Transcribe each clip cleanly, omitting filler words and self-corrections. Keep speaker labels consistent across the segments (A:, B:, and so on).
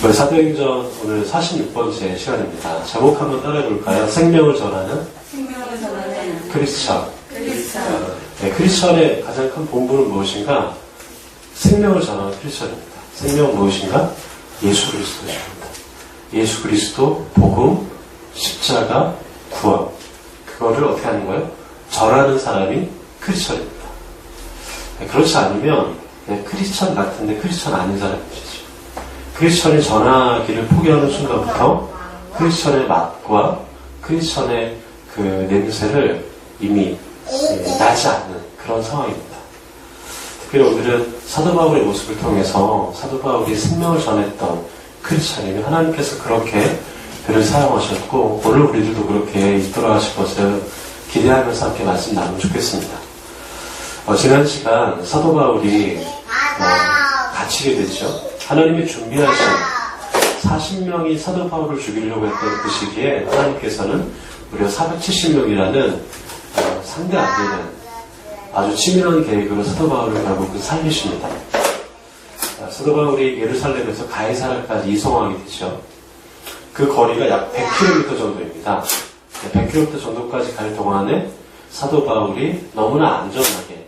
A: 우리 사도행전 오늘 46번째 시간입니다. 제목 한번 따라해볼까요? 생명을 전하는 크리스천. 네, 크리스천의 가장 큰 본분은 무엇인가? 생명을 전하는 크리스천입니다. 생명은 무엇인가? 예수 그리스도입니다. 예수 그리스도, 복음, 십자가, 구원. 그거를 어떻게 하는 거예요? 전하는 사람이 크리스천입니다. 네, 그렇지 않으면 크리스천 같은데 크리스천 아닌 사람이죠. 크리스천이 전하기를 포기하는 순간부터 크리스천의 맛과 크리스천의 그 냄새를 이미 나지 않는 그런 상황입니다. 특별히 오늘은 사도 바울의 모습을 통해서 사도 바울이 생명을 전했던 크리스천이면 하나님께서 그렇게 그를 사용하셨고 오늘 우리들도 그렇게 있도록 하실 것을 기대하면서 함께 말씀 나누면 좋겠습니다. 지난 시간 사도 바울이 갇히게 됐죠. 하나님이 준비하신 40명이 사도 바울을 죽이려고 했던 그 시기에 하나님께서는 무려 470명이라는 상대 안 되는 아주 치밀한 계획으로 사도 바울을 결국은 살리십니다. 사도 바울이 예루살렘에서 가이사라까지 이송하게 되죠. 그 거리가 약 100km 정도입니다. 100km 정도까지 갈 동안에 사도 바울이 너무나 안전하게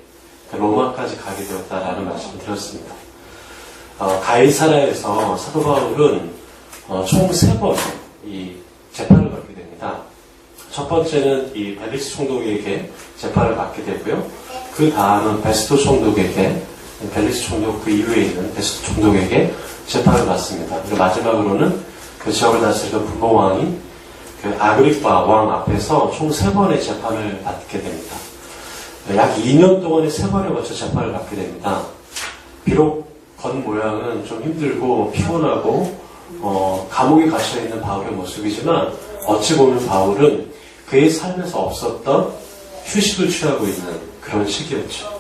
A: 로마까지 가게 되었다라는 말씀을 드렸습니다. 가이사라에서 사도 바울은 총 3번 이 재판을 받게 됩니다. 첫 번째는 이 벨릭스 총독에게 재판을 받게 되고요. 그 다음은 베스토 총독에게, 벨릭스 총독 그 이후에 있는 베스토 총독에게 재판을 받습니다. 그리고 마지막으로는 그 지역을 다스리던 분봉왕인 그 아그리파 왕 앞에서 총 3번의 재판을 받게 됩니다. 약 2년 동안에 3번에 걸쳐 재판을 받게 됩니다. 비록 겉모양은 좀 힘들고 피곤하고 감옥에 갇혀있는 바울의 모습이지만 어찌 보면 바울은 그의 삶에서 없었던 휴식을 취하고 있는 그런 시기였죠.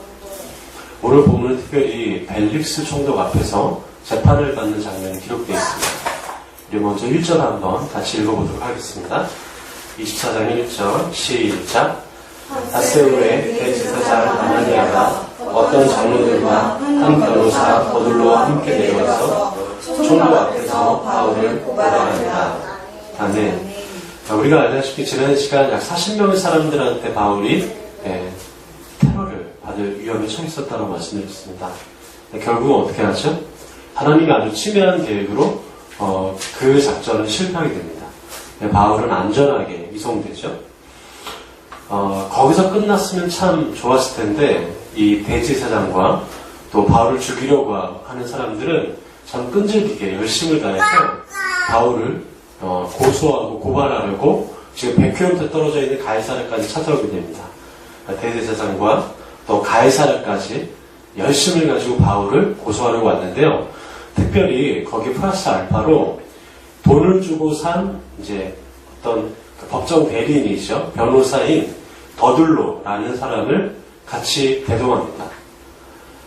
A: 오늘 보면 특별히 벨릭스 총독 앞에서 재판을 받는 장면이 기록되어 있습니다. 우리 먼저 1절 한번 같이 읽어보도록 하겠습니다. 24장 1절 시작. 다세울의 대제사장 아나니아가 어떤 장로들과 한 변호사 버들로와 함께 내려와서 총독 앞에서 바울을 고발합니다. 아멘. 우리가 알다시피 지난 시간 약 40명의 사람들한테 바울이 테러를 받을 위험에 처했었다고 말씀드렸습니다. 결국은 어떻게 하죠? 하나님이 아주 치밀한 계획으로 그 작전은 실패하게 됩니다. 바울은 안전하게 이송되죠. 거기서 끝났으면 참 좋았을 텐데 이 대제사장과 또 바울을 죽이려고 하는 사람들은 참 끈질기게 열심을 다해서 바울을 고소하고 고발하려고 지금 100km 떨어져 있는 가이사라까지 찾아오게 됩니다. 대제사장과 또 가이사라까지 열심을 가지고 바울을 고소하려고 왔는데요. 특별히 거기 플러스 알파로 돈을 주고 산 이제 어떤 그 법정 대리인이죠. 변호사인 더둘로라는 사람을 같이 대동합니다.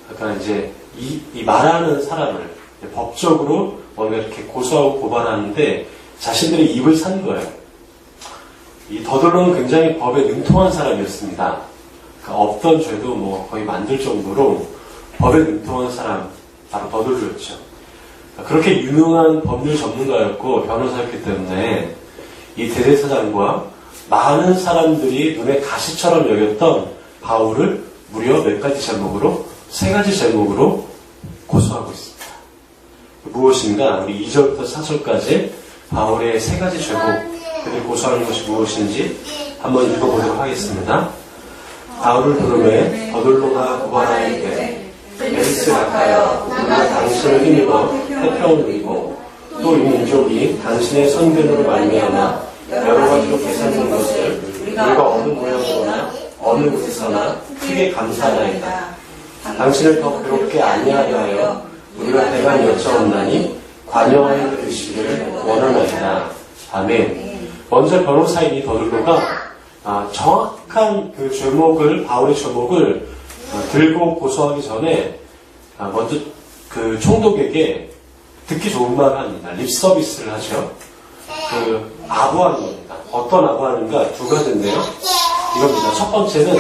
A: 그러니까 이제 이 말하는 사람을 법적으로 뭔가 이렇게 고소하고 고발하는데 자신들의 입을 산 거예요. 이 더둘로는 굉장히 법에 능통한 사람이었습니다. 그러니까 없던 죄도 뭐 거의 만들 정도로 법에 능통한 사람, 바로 더둘로였죠. 그렇게 유능한 법률 전문가였고 변호사였기 때문에 이 대제사장과 많은 사람들이 눈에 가시처럼 여겼던 바울을 무려 몇 가지 제목으로, 3가지 제목으로 고소하고 있습니다. 무엇인가? 우리 2절부터 4절까지 바울의 3가지 제목, 그들이 고소하는 것이 무엇인지 한번 읽어보도록 하겠습니다. 바울을 부르매 더둘로가 고발하였되 벨릭스 가까여 우리가 당신을 힘입어 태평을 누리고 또 이 민족이 당신의 선견으로 말미암아 여러 가지로 계산된 것을 우리가 어느 모양으로나 어느 곳에서나 크게 감사하나이다. 당신을 더 괴롭게 아니하려 하여 우리가 대강 여짜옵나니 관여하여 들으시기를 원하나이다. 아멘. 먼저 변호사인 이 더둘로가 정확한 그 죄목을, 바울의 죄목을 들고 고소하기 전에 먼저 그 총독에게 듣기 좋은 말을 합니다. 립 서비스를 하죠. 그 아부하는 겁니다. 어떤 아부하는가? 2가지인데요. 이겁니다. 첫 번째는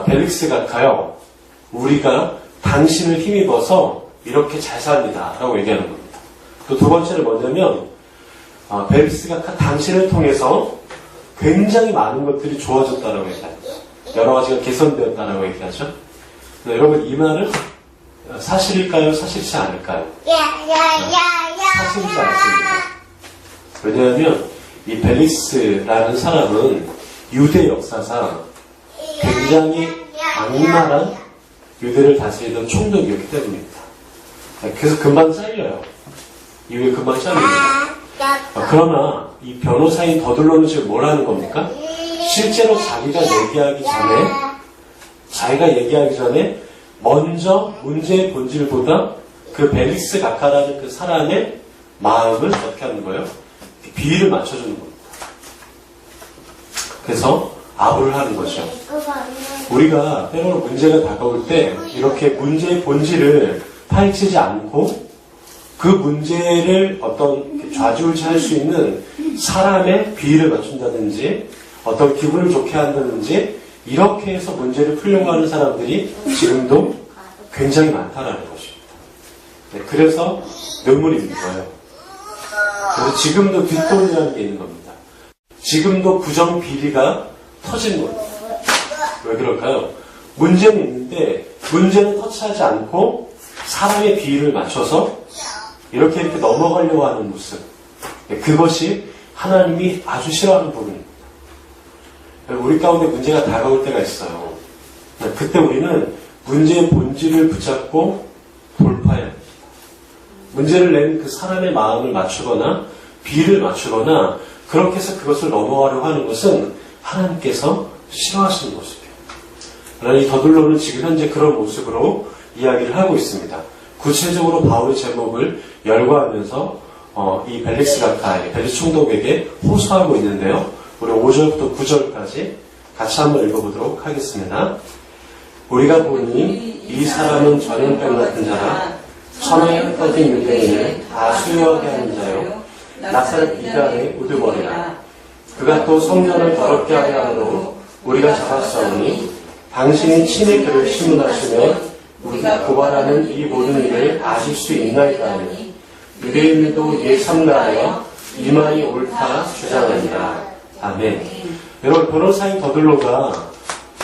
A: 벨릭스 가까요. 우리가 당신을 힘입어서 이렇게 잘 삽니다. 라고 얘기하는 겁니다. 또 두 번째는 뭐냐면 벨리스가 당신을 통해서 굉장히 많은 것들이 좋아졌다라고 얘기합니다. 여러 가지가 개선되었다라고 얘기하죠. 여러분 이 말은 사실일까요? 사실이지 않을까요? 사실이지 않습니다. 왜냐하면 이 벨리스라는 사람은 유대 역사상 굉장히 악랄한 유대를 다스리던 총독이었기 때문입니다. 그래서 금방 잘려요. 이후에 금방 잘립니다. 그러나 이 변호사인 더들로는 지금 뭘 하는 겁니까? 실제로 자기가 얘기하기 전에 먼저 문제의 본질보다 그 벨리스 가카라는 그 사람의 마음을 어떻게 하는 거예요? 비위를 맞춰주는 겁니다. 그래서 아부를 하는 거죠. 우리가 때로는 문제가 다가올 때 이렇게 문제의 본질을 파헤치지 않고 그 문제를 어떤 좌지우지할 수 있는 사람의 비위를 맞춘다든지 어떤 기분을 좋게 한다든지 이렇게 해서 문제를 풀려고 하는 사람들이 지금도 굉장히 많다라는 것입니다. 네, 그래서 눈물이 있는 거예요. 그래서 지금도 뒷돈이라는 게 있는 겁니다. 지금도 부정 비리가 터지는 겁니다. 왜 그럴까요? 문제는 있는데 문제는 터치하지 않고 사람의 비위를 맞춰서 이렇게 넘어가려고 하는 모습. 그것이 하나님이 아주 싫어하는 부분입니다. 우리 가운데 문제가 다가올 때가 있어요. 그때 우리는 문제의 본질을 붙잡고 돌파해야 합니다. 문제를 낸 그 사람의 마음을 맞추거나 비위를 맞추거나 그렇게 해서 그것을 넘어가려고 하는 것은 하나님께서 싫어하시는 모습이에요. 그러나 이 더들로는 지금 현재 그런 모습으로 이야기를 하고 있습니다. 구체적으로 바울의 제목을 열거하면서 이 벨릭스 가카에게, 벨릭스 총독에게 호소하고 있는데요. 우리 5절부터 9절까지 같이 한번 읽어보도록 하겠습니다. 우리가 보니 이 사람은 전염병 같은 자라 천하에 흩어진 유대인을 다 수요하게 하는 자요 나사렛 이단의 우두머리라. 그가 또 성전을 더럽게 하게 하므로 우리가 잡았사오니 당신이 친히 그를 신문하시면 우리가 고발하는 이 모든 일을 아실 수 있나이까 하니 유대인들도 이에 참가하여 이 말이 옳다 주장하니라. 아멘. 여러분 변호사인 더들로가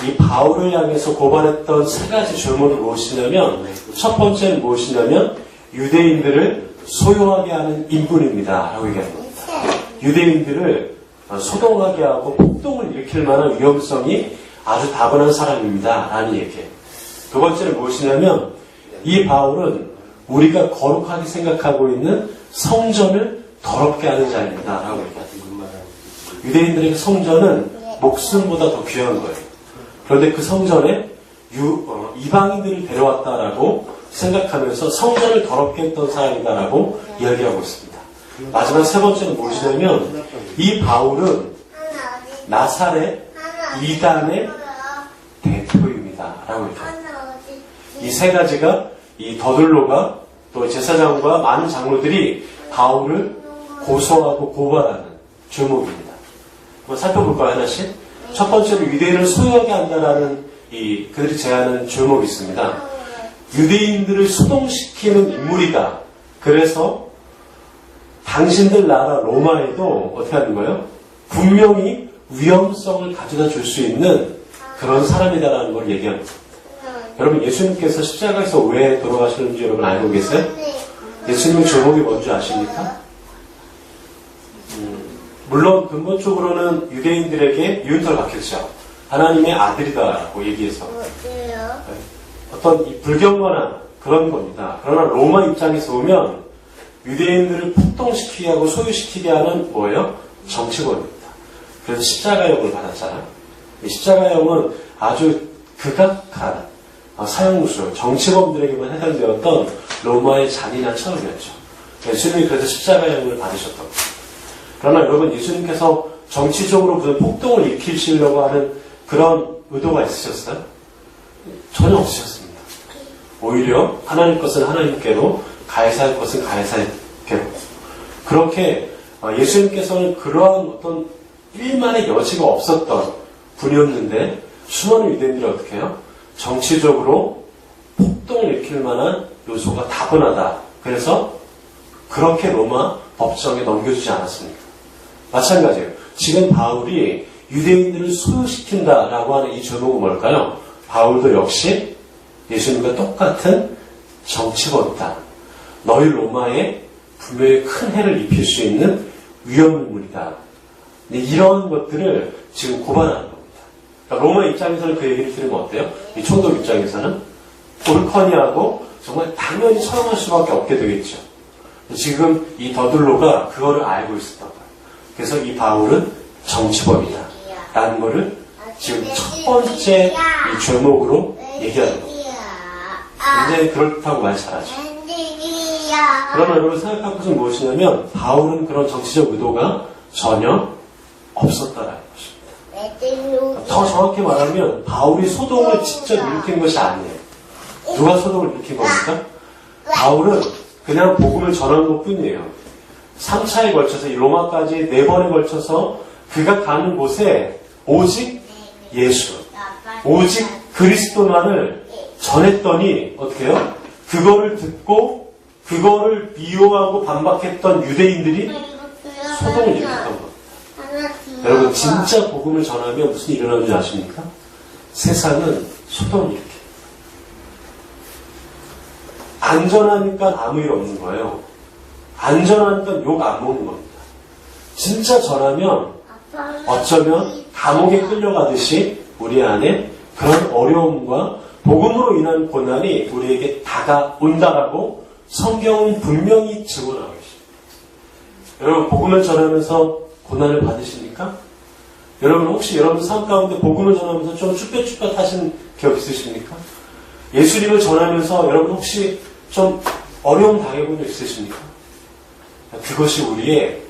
A: 이 바울을 향해서 고발했던 세 가지 죄물은 무엇이냐면 첫 번째는 무엇이냐면 유대인들을 소요하게 하는 인분입니다 라고 얘기합니다. 유대인들을 소동하게 하고 폭동을 일으킬 만한 위험성이 아주 다분한 사람입니다 라는 얘기예요. 두 번째는 무엇이냐면 이 바울은 우리가 거룩하게 생각하고 있는 성전을 더럽게 하는 자입니다 라고 얘기합니다. 유대인들에게 성전은 목숨보다 더 귀한 거예요. 그런데 그 성전에 이방인들을 데려왔다라고 생각하면서 성전을 더럽게 했던 사람이다라고 이야기하고 있습니다. 마지막 세 번째는 무엇이냐면 이 바울은 나사렛 이단의 대표입니다 라고 얘기합니다. 이 세 가지가 이 더들로가 또 제사장과 많은 장로들이 바울을 고소하고 고발하는 죄목입니다. 한번 살펴볼까요 하나씩? 첫 번째로 유대인을 소유하게 한다라는 그들이 제안하는 죄목이 있습니다. 유대인들을 소동시키는 인물이다. 그래서 당신들 나라 로마에도 어떻게 하는 거예요? 분명히 위험성을 가져다 줄 수 있는 그런 사람이다라는 걸 얘기합니다. 여러분 예수님께서 십자가에서 왜 돌아가시는지 여러분 알고 계세요? 예수님의 죄목이 뭔지 아십니까? 물론 근본적으로는 유대인들에게 유언을 받겠죠. 하나님의 아들이다라고 얘기해서 어떤 이 불경건한 그런 겁니다. 그러나 로마 입장에서 보면 유대인들을 폭동시키게 하고 소유시키게 하는 뭐예요? 정치권입니다. 그래서 십자가형을 받았잖아요. 이 십자가형은 아주 극악한 사형무술, 정치범들에게만 해당되었던 로마의 잔인한 처형이었죠. 예수님이 그래서 십자가형을 받으셨던 겁니다. 그러나 여러분 예수님께서 정치적으로 무슨 폭동을 일으키시려고 하는 그런 의도가 있으셨어요? 전혀 없으셨습니다. 오히려 하나님 것은 하나님께로 가해사할 것은 가해사께로 그렇게 예수님께서는 그러한 어떤 일만의 여지가 없었던 분이었는데 수많은 유대인들이 어떻게 해요? 정치적으로 폭동을 일으킬 만한 요소가 다분하다. 그래서 그렇게 로마 법정에 넘겨주지 않았습니까? 마찬가지예요. 지금 바울이 유대인들을 소유시킨다라고 하는 이 제목은 뭘까요? 바울도 역시 예수님과 똑같은 정치범이다. 너희 로마에 분명히 큰 해를 입힐 수 있는 위험인물이다. 이런 것들을 지금 고발하는 겁니다. 그러니까 로마 입장에서는 그 얘기를 들으면 어때요? 이 총독 입장에서는 옳거니하고 정말 당연히 처형할 수밖에 없게 되겠죠. 지금 이 더들로가 그거를 알고 있었던 거예요. 그래서 이 바울은 정치범이다 라는 거를 지금 첫 번째 이 제목으로 얘기하는 겁니다. 굉장히 그렇다고 말 잘하죠. 그러면 여러분 생각할 것은 무엇이냐면 바울은 그런 정치적 의도가 전혀 없었다라는 것입니다. 더 정확히 말하면 바울이 소동을 직접 일으킨 것이 아니에요. 누가 소동을 일으킨 겁니까? 바울은 그냥 복음을 전한 것 뿐이에요. 3차에 걸쳐서 이 로마까지 4번에 걸쳐서 그가 가는 곳에 오직 예수, 오직 그리스도만을 전했더니 어떻게 해요? 그거를 듣고 그거를 미워하고 반박했던 유대인들이 소동을 일으켰던 겁니다. 여러분 진짜 복음을 전하면 무슨 일이 일어나는지 아십니까? 세상은 소동을 일으켜요. 안전하니까 아무 일 없는 거예요. 안전하니까 욕 안 먹는 겁니다. 진짜 전하면 어쩌면 감옥에 끌려가듯이 우리 안에 그런 어려움과 복음으로 인한 고난이 우리에게 다가온다라고 성경은 분명히 증언하고 있습니다. 여러분 복음을 전하면서 고난을 받으십니까? 여러분 혹시 여러분 삶 가운데 복음을 전하면서 좀 쭈뼛쭈뼛 하신 기억 있으십니까? 예수님을 전하면서 여러분 혹시 좀 어려움 당해본 적 있으십니까? 그것이 우리의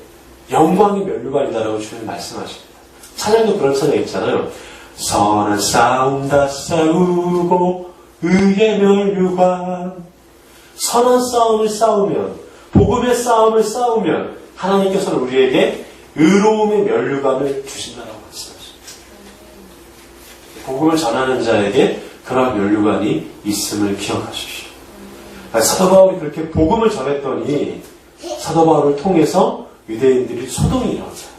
A: 영광의 면류관이다라고 주님 말씀하십니다. 찬양도 그런 찬양 있잖아요. 선한 싸움 다 싸우고 의의 면류관. 선한 싸움을 싸우면 복음의 싸움을 싸우면 하나님께서는 우리에게 의로움의 면류관을 주신다라고 말씀하십니다. 복음을 전하는 자에게 그런 면류관이 있음을 기억하십시오. 사도 바울이 그렇게 복음을 전했더니 사도 바울을 통해서 유대인들이 소동이 일어났어요.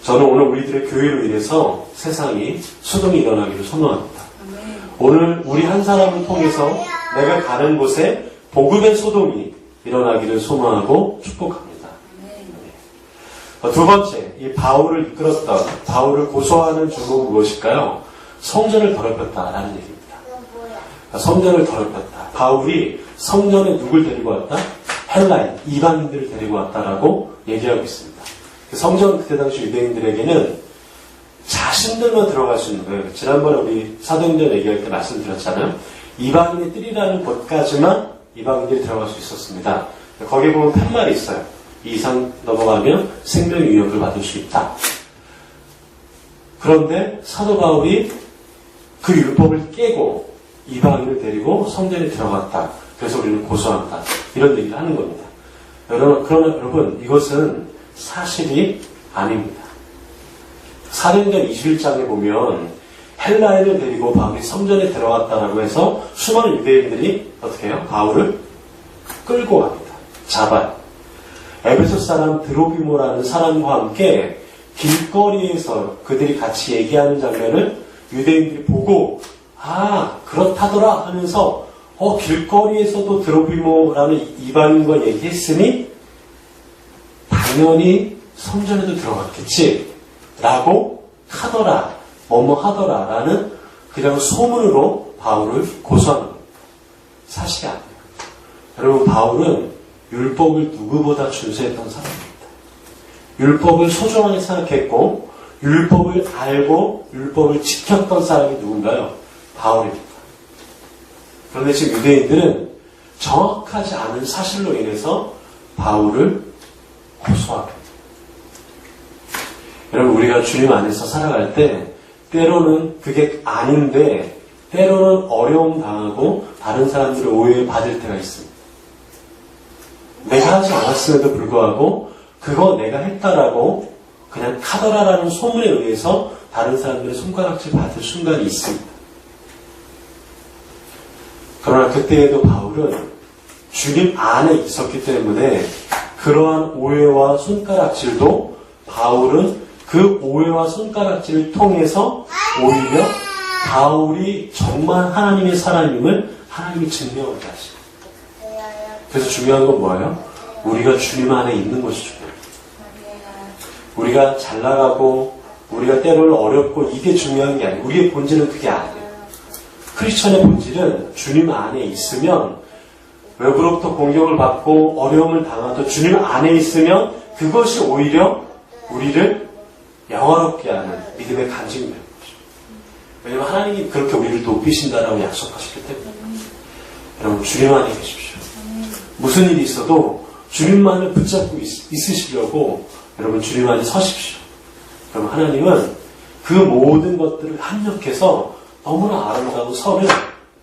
A: 저는 오늘 우리들의 교회로 인해서 세상이 소동이 일어나기를 소망합니다. 오늘 우리 한 사람을 통해서 내가 가는 곳에 복음의 소동이 일어나기를 소망하고 축복합니다. 두 번째, 이 바울을 이끌었던, 바울을 고소하는 제목은 무엇일까요? 성전을 더럽혔다라는 얘기입니다. 성전을 더럽혔다. 바울이 성전에 누굴 데리고 왔다? 헬라인, 이방인들을 데리고 왔다라고 얘기하고 있습니다. 성전은 그때 당시 유대인들에게는 자신들만 들어갈 수 있는 거예요. 지난번에 우리 사도행전 얘기할 때 말씀드렸잖아요. 이방인의 뜰이라는 곳까지만 이방인들이 들어갈 수 있었습니다. 거기에 보면 팻말이 있어요. 이 이상 넘어가면 생명의 위협을 받을 수 있다. 그런데 사도 바울이 그 율법을 깨고 이방인을 데리고 성전에 들어갔다. 그래서 우리는 고소한다. 이런 얘기를 하는 겁니다. 그러나 여러분 이것은 사실이 아닙니다. 사도행전 21장에 보면 헬라인을 데리고 바울이 성전에 들어갔다라고 해서 수많은 유대인들이 어떻게 해요? 바울을 끌고 갑니다. 잡아요. 에베소 사람 드로비모라는 사람과 함께 길거리에서 그들이 같이 얘기하는 장면을 유대인들이 보고 그렇다더라 하면서 길거리에서도 드로비모라는 이방인과 얘기했으니 당연히 성전에도 들어갔겠지 라고 하더라, 뭐뭐 하더라 라는 그냥 소문으로 바울을 고소하는 겁니다. 사실이 아니에요. 여러분 바울은 율법을 누구보다 준수했던 사람입니다. 율법을 소중하게 생각했고 율법을 알고 율법을 지켰던 사람이 누군가요? 바울입니다. 그런데 지금 유대인들은 정확하지 않은 사실로 인해서 바울을 고소합니다. 여러분 우리가 주님 안에서 살아갈 때 때로는 그게 아닌데 때로는 어려움 당하고 다른 사람들을 오해받을 때가 있습니다. 내가 하지 않았음에도 불구하고 그거 내가 했다라고 그냥 카더라라는 소문에 의해서 다른 사람들의 손가락질 받을 순간이 있습니다. 그러나 그때에도 바울은 주님 안에 있었기 때문에 그러한 오해와 손가락질도 바울은 그 오해와 손가락질을 통해서 오히려 바울이 정말 하나님의 사람임을 하나님이 증명하게 하십니다. 그래서 중요한 건 뭐예요? 우리가 주님 안에 있는 것이 중요해요. 우리가 잘 나가고 우리가 때로는 어렵고 이게 중요한 게 아니에요. 우리의 본질은 그게 아니에요. 크리스천의 본질은 주님 안에 있으면 외부로부터 공격을 받고 어려움을 당하도 주님 안에 있으면 그것이 오히려 우리를 영화롭게 하는 믿음의 간증이 되는 거죠. 왜냐하면 하나님이 그렇게 우리를 높이신다라고 약속하셨기 때문에. 여러분 주님 안에 계십시오. 무슨 일이 있어도 주님만을 붙잡고 있으시려고 여러분 주님 안에 서십시오. 그럼 하나님은 그 모든 것들을 합력해서 너무나 아름다운 선을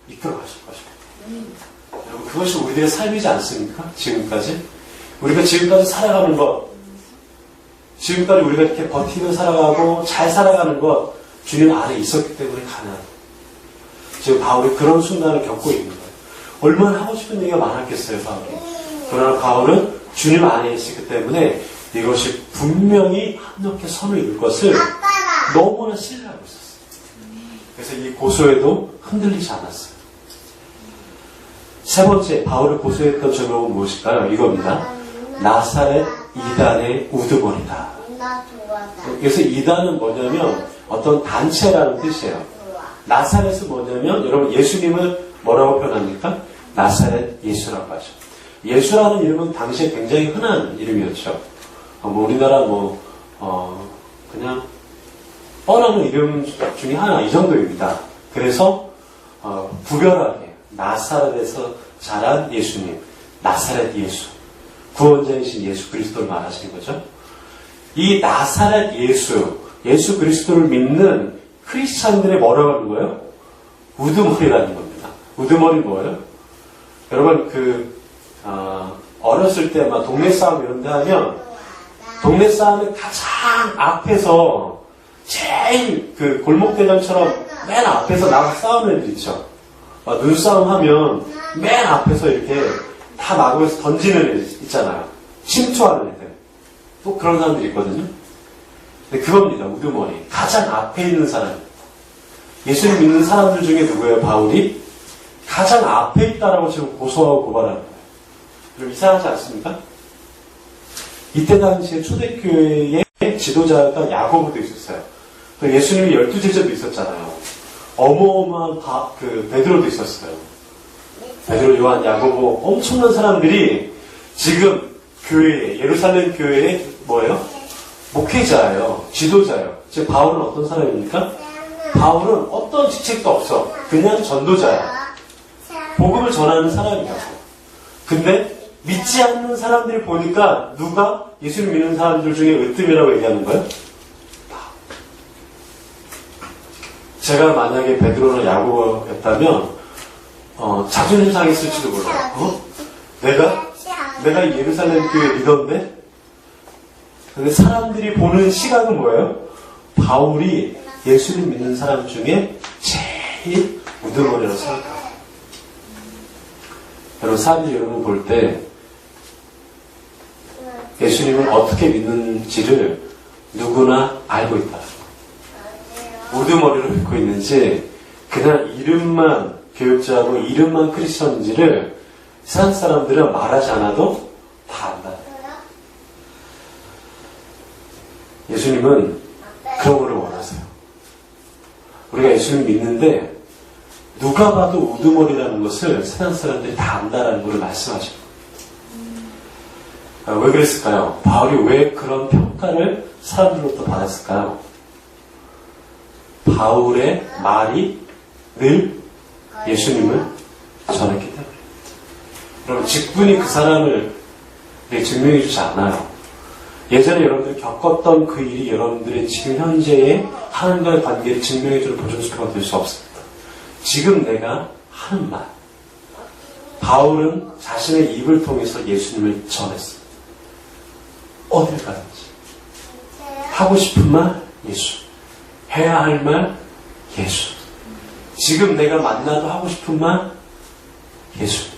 A: 이끌어 가실 것입니다. 여러분 그것이 우리들의 삶이지 않습니까? 지금까지 우리가 지금까지 살아가는 것, 지금까지 우리가 이렇게 버티며 살아가고 잘 살아가는 것 주님 안에 있었기 때문에 가능합니다. 지금 바울이 그런 순간을 겪고 있는 거예요. 얼마나 하고 싶은 얘기가 많았겠어요, 바울이. 그러나 바울은 주님 안에 있었기 때문에 이것이 분명히 합력해 선을 이룰 것을 너무나 신뢰하고 있었어요. 그래서 이 고소에도 흔들리지 않았어요. 세 번째, 바울을 고소했던 제목은 무엇일까요? 이겁니다. 나사렛 이단의 우두머리다. 그래서 이단은 뭐냐면 어떤 단체라는 뜻이에요. 나사렛은 뭐냐면 여러분 예수님을 뭐라고 표현합니까? 나사렛 예수라고 하죠. 예수라는 이름은 당시에 굉장히 흔한 이름이었죠. 우리나라 그냥 뻔한 이름 중에 하나 이 정도입니다. 그래서 구별하게 나사렛에서 자란 예수님, 나사렛 예수, 구원자이신 예수 그리스도를 말하시는 거죠. 이 나사렛 예수 그리스도를 믿는 크리스찬들의 뭐라고 하는 거예요? 우두머리라는 겁니다. 우두머리 뭐예요? 여러분 어렸을 때 막 동네 싸움 이런 데 하면 동네 싸움의 가장 앞에서 제일 그 골목대장처럼 맨 앞에서 나가 싸우는 애들 있죠. 막 눈싸움 하면 맨 앞에서 이렇게 다 마구에서 던지는 애들 있잖아요. 침투하는 애들. 또 그런 사람들이 있거든요. 근데 그겁니다. 우두머리. 가장 앞에 있는 사람. 예수를 믿는 사람들 중에 누구예요? 바울이? 가장 앞에 있다라고 지금 고소하고 고발하는 거예요. 좀 이상하지 않습니까? 이때 당시에 초대교회의 지도자가 야고보도 있었어요. 예수님이 12제자도 있었잖아요. 어마어마한 베드로도 있었어요. 베드로, 요한, 야고보 엄청난 사람들이 지금 교회에, 예루살렘 교회의 뭐예요? 목회자예요. 지도자예요. 지금 바울은 어떤 사람입니까? 바울은 어떤 직책도 없어. 그냥 전도자야. 복음을 전하는 사람이라고. 근데 믿지 않는 사람들이 보니까 누가 예수를 믿는 사람들 중에 으뜸이라고 얘기하는 거예요? 제가 만약에 베드로나 야고보였다면 자존심 상했을지도 몰라요. 내가 예루살렘 교회 리더인데? 근데 사람들이 보는 시각은 뭐예요? 바울이 예수를 믿는 사람 중에 제일 우두머리라고 생각해요. 여러분, 사람들이 여러분 볼 때 예수님을 어떻게 믿는지를 누구나 알고 있다. 우두머리로 믿고 있는지 그냥 이름만 교육자하고 이름만 크리스천인지를 세상 사람들은 말하지 않아도 다 안다. 예수님은 그런 거를 원하세요. 우리가 예수님 믿는데 누가 봐도 우두머리라는 것을 세상 사람들이 다 안다라는 것을 말씀하죠. 왜 그랬을까요? 바울이 왜 그런 평가를 사람들로부터 받았을까요? 바울의 말이 늘 예수님을 전했기 때문에. 여러분, 직분이 그 사람을 증명해 주지 않아요. 예전에 여러분들이 겪었던 그 일이 여러분들의 지금 현재의 하나님과의 관계를 증명해 주는 보증수표가 될 수 없습니다. 지금 내가 하는 말. 바울은 자신의 입을 통해서 예수님을 전했습니다. 어딜 가든지. 하고 싶은 말, 예수. 해야 할 말, 예수. 지금 내가 만나도 하고 싶은 말, 예수.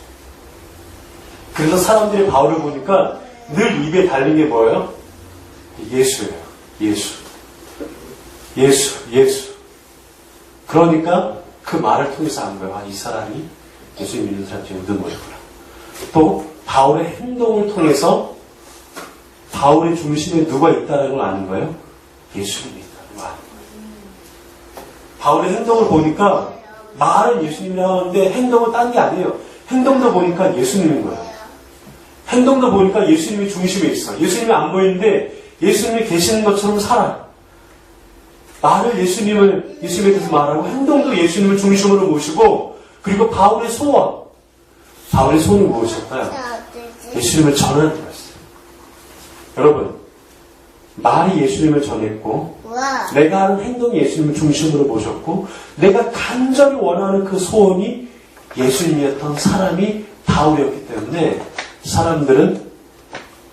A: 그래서 사람들이 바울을 보니까 늘 입에 달린 게 뭐예요? 예수예요. 예수. 예수. 예수. 그러니까 그 말을 통해서 안 거예요. 아, 이 사람이 예수 믿는 사람 중에 우두머리구나. 또 바울의 행동을 통해서 바울의 중심에 누가 있다는 걸 아는 거예요? 예수님이 있다는 걸 아는 거예요. 바울의 행동을 보니까 말은 예수님이라고 하는데 행동은 딴 게 아니에요. 행동도 보니까 예수님인 거예요. 행동도 보니까 예수님이 중심에 있어. 예수님이 안 보이는데 예수님이 계시는 것처럼 살아요. 말을 예수님에 대해서 말하고 행동도 예수님을 중심으로 모시고 그리고 바울의 소원. 바울의 소원이 무엇일까요? 예수님을 전하는 거였어요. 여러분, 말이 예수님을 전했고 내가 하는 행동이 예수님을 중심으로 모셨고 내가 간절히 원하는 그 소원이 예수님이었던 사람이 바울이었기 때문에 사람들은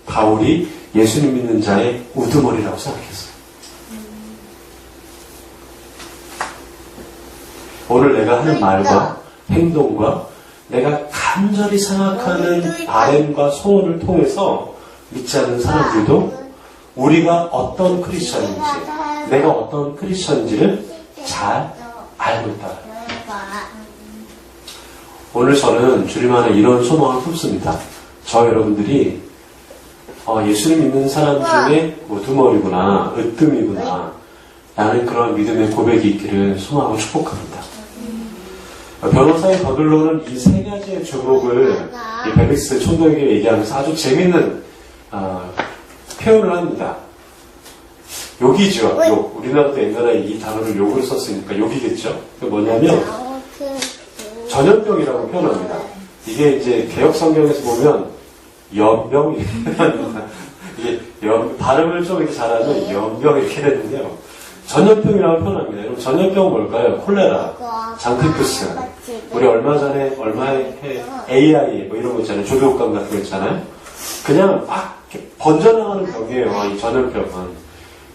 A: 바울이 예수님 믿는 자의 우두머리라고 생각했어요. 오늘 내가 하는 말과 행동과 내가 간절히 생각하는 바램과 소원을 통해서 믿지 않는 사람들도 우리가 어떤 크리스천인지 내가 어떤 크리스천인지를 잘 알고 있다. 오늘 저는 주님 안에 이런 소망을 품습니다. 저 여러분들이 예수님 믿는 사람 중에 우두머리구나, 으뜸이구나 라는 그런 믿음의 고백이 있기를 소망하고 축복합니다. 변호사의 더들로는 이 세 가지의 주목을 이 벨릭스 총독에게 얘기하면서 아주 재밌는 표현을 합니다. 욕이죠. 욕. 우리나라도 옛날에 이 단어를 욕으로 썼으니까 욕이겠죠. 그게 뭐냐면 전염병이라고 표현합니다. 이게 이제 개혁 성경에서 보면 연병이랍니다. 이게 발음을 좀 이렇게 잘하면 연병 이렇게 되는데요. 전염병이라고 표현합니다. 여러분 전염병은 뭘까요? 콜레라, 장티푸스. 우리 얼마 전에 AI 뭐 이런 거 있잖아요. 조교감 같은 거 있잖아요. 그냥 막 이렇게 번져나가는 병이에요. 이 전염병은.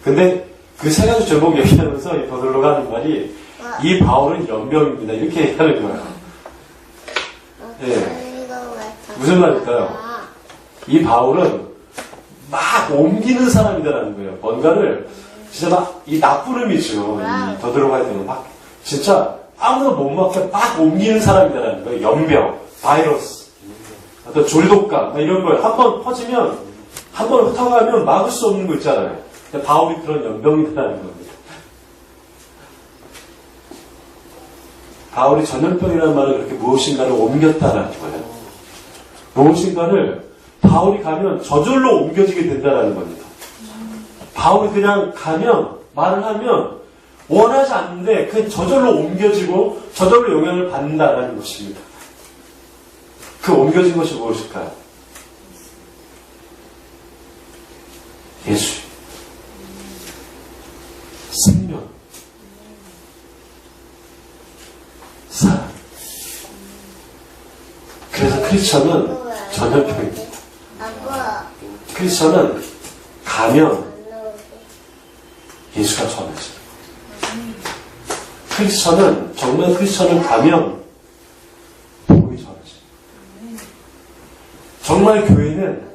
A: 근데 그 세 가지 제목 얘기하면서 이 더들로가 하는 말이 이 바울은 연병입니다. 이렇게 얘기하는 거예요. 예. 무슨 말일까요? 이 바울은 막 옮기는 사람이다라는 거예요. 뭔가를 진짜 막 이 나쁜 의미죠. 이 더들어가야 되는 막 진짜 아무도 못 막게 막 옮기는 사람이다라는 거예요. 연병, 바이러스, 어떤 졸독감 이런 걸 한 번 퍼지면 한 번 흩어가면 막을 수 없는 거 있잖아요. 바울이 그런 연병이다라는 겁니다. 바울이 전염병이라는 말을 그렇게 무엇인가를 옮겼다라는 거예요. 무엇인가를 바울이 가면 저절로 옮겨지게 된다라는 겁니다. 바울이 그냥 가면 말을 하면 원하지 않는데 그냥 저절로 옮겨지고 저절로 영향을 받는다라는 것입니다. 그 옮겨진 것이 무엇일까요? 예수. 생명. 사랑. 그래서 크리스천은 전염병입니다. 크리스천은 가면 예수가 전해져요. 크리스천은 정말 크리스천을 가면 복음이 전해져요. 정말 교회는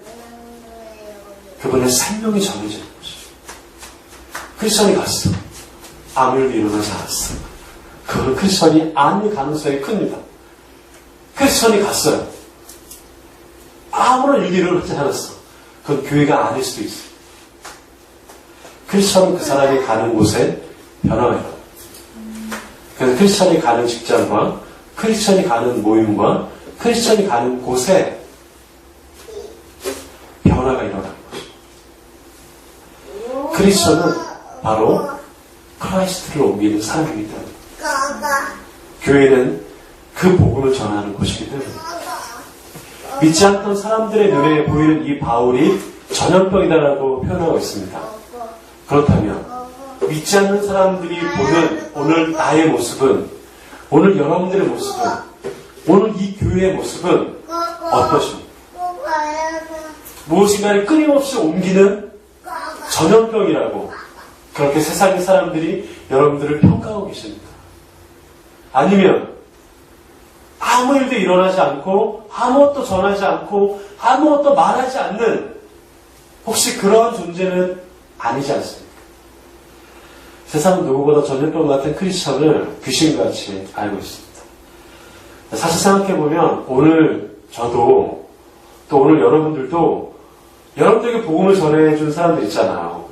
A: 그분의 생명이 전해지는 것이에요. 크리스천이 갔어. 아무 일도 일어나지 않았어. 그건 크리스천이 아닐 가능성이 큽니다. 크리스천이 갔어요. 아무런 일도 일어나지 않았어. 그건 교회가 아닐 수도 있어요. 크리스천은 그 사람이 가는 곳에 변화가 일어나요. 그래서 크리스천이 가는 직장과 크리스천이 가는 모임과 크리스천이 가는 곳에 변화가 일어나는 것이죠. 크리스천은 바로 크라이스트를 옮기는 사람이기 때문에 교회는 그 복음을 전하는 곳이기 때문에 믿지 않던 사람들의 눈에 보이는 이 바울이 전염병이다라고 표현하고 있습니다. 그렇다면 믿지 않는 사람들이 보는 오늘 나의 모습은, 오늘 여러분들의 모습은, 오늘 이 교회의 모습은 어떠십니까? 무엇인가를 끊임없이 옮기는 전염병이라고 그렇게 세상의 사람들이 여러분들을 평가하고 계십니다. 아니면 아무 일도 일어나지 않고 아무것도 전하지 않고 아무것도 말하지 않는 혹시 그러한 존재는 아니지 않습니까? 세상은 누구보다 전염병 같은 크리스천을 귀신같이 알고 있습니다. 사실 생각해보면 오늘 저도 또 오늘 여러분들도 여러분들에게 복음을 전해준 사람들 있잖아요.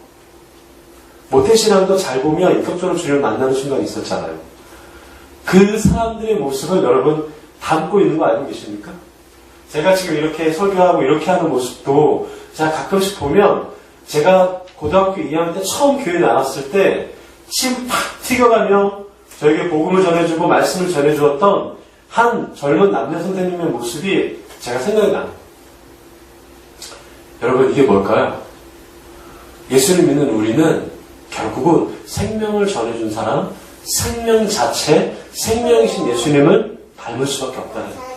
A: 모태신앙도 잘 보면 인격적으로 주님을 만나는 순간이 있었잖아요. 그 사람들의 모습을 여러분 담고 있는 거 알고 계십니까? 제가 지금 이렇게 설교하고 이렇게 하는 모습도 제가 가끔씩 보면 제가 고등학교 2학년 때 처음 교회 나왔을 때 침 팍 튀겨가며 저에게 복음을 전해주고 말씀을 전해주었던 한 젊은 남녀 선생님의 모습이 제가 생각이 나요. 여러분 이게 뭘까요? 예수를 믿는 우리는 결국은 생명을 전해준 사람, 생명 자체, 생명이신 예수님을 닮을 수밖에 없다는 거예요.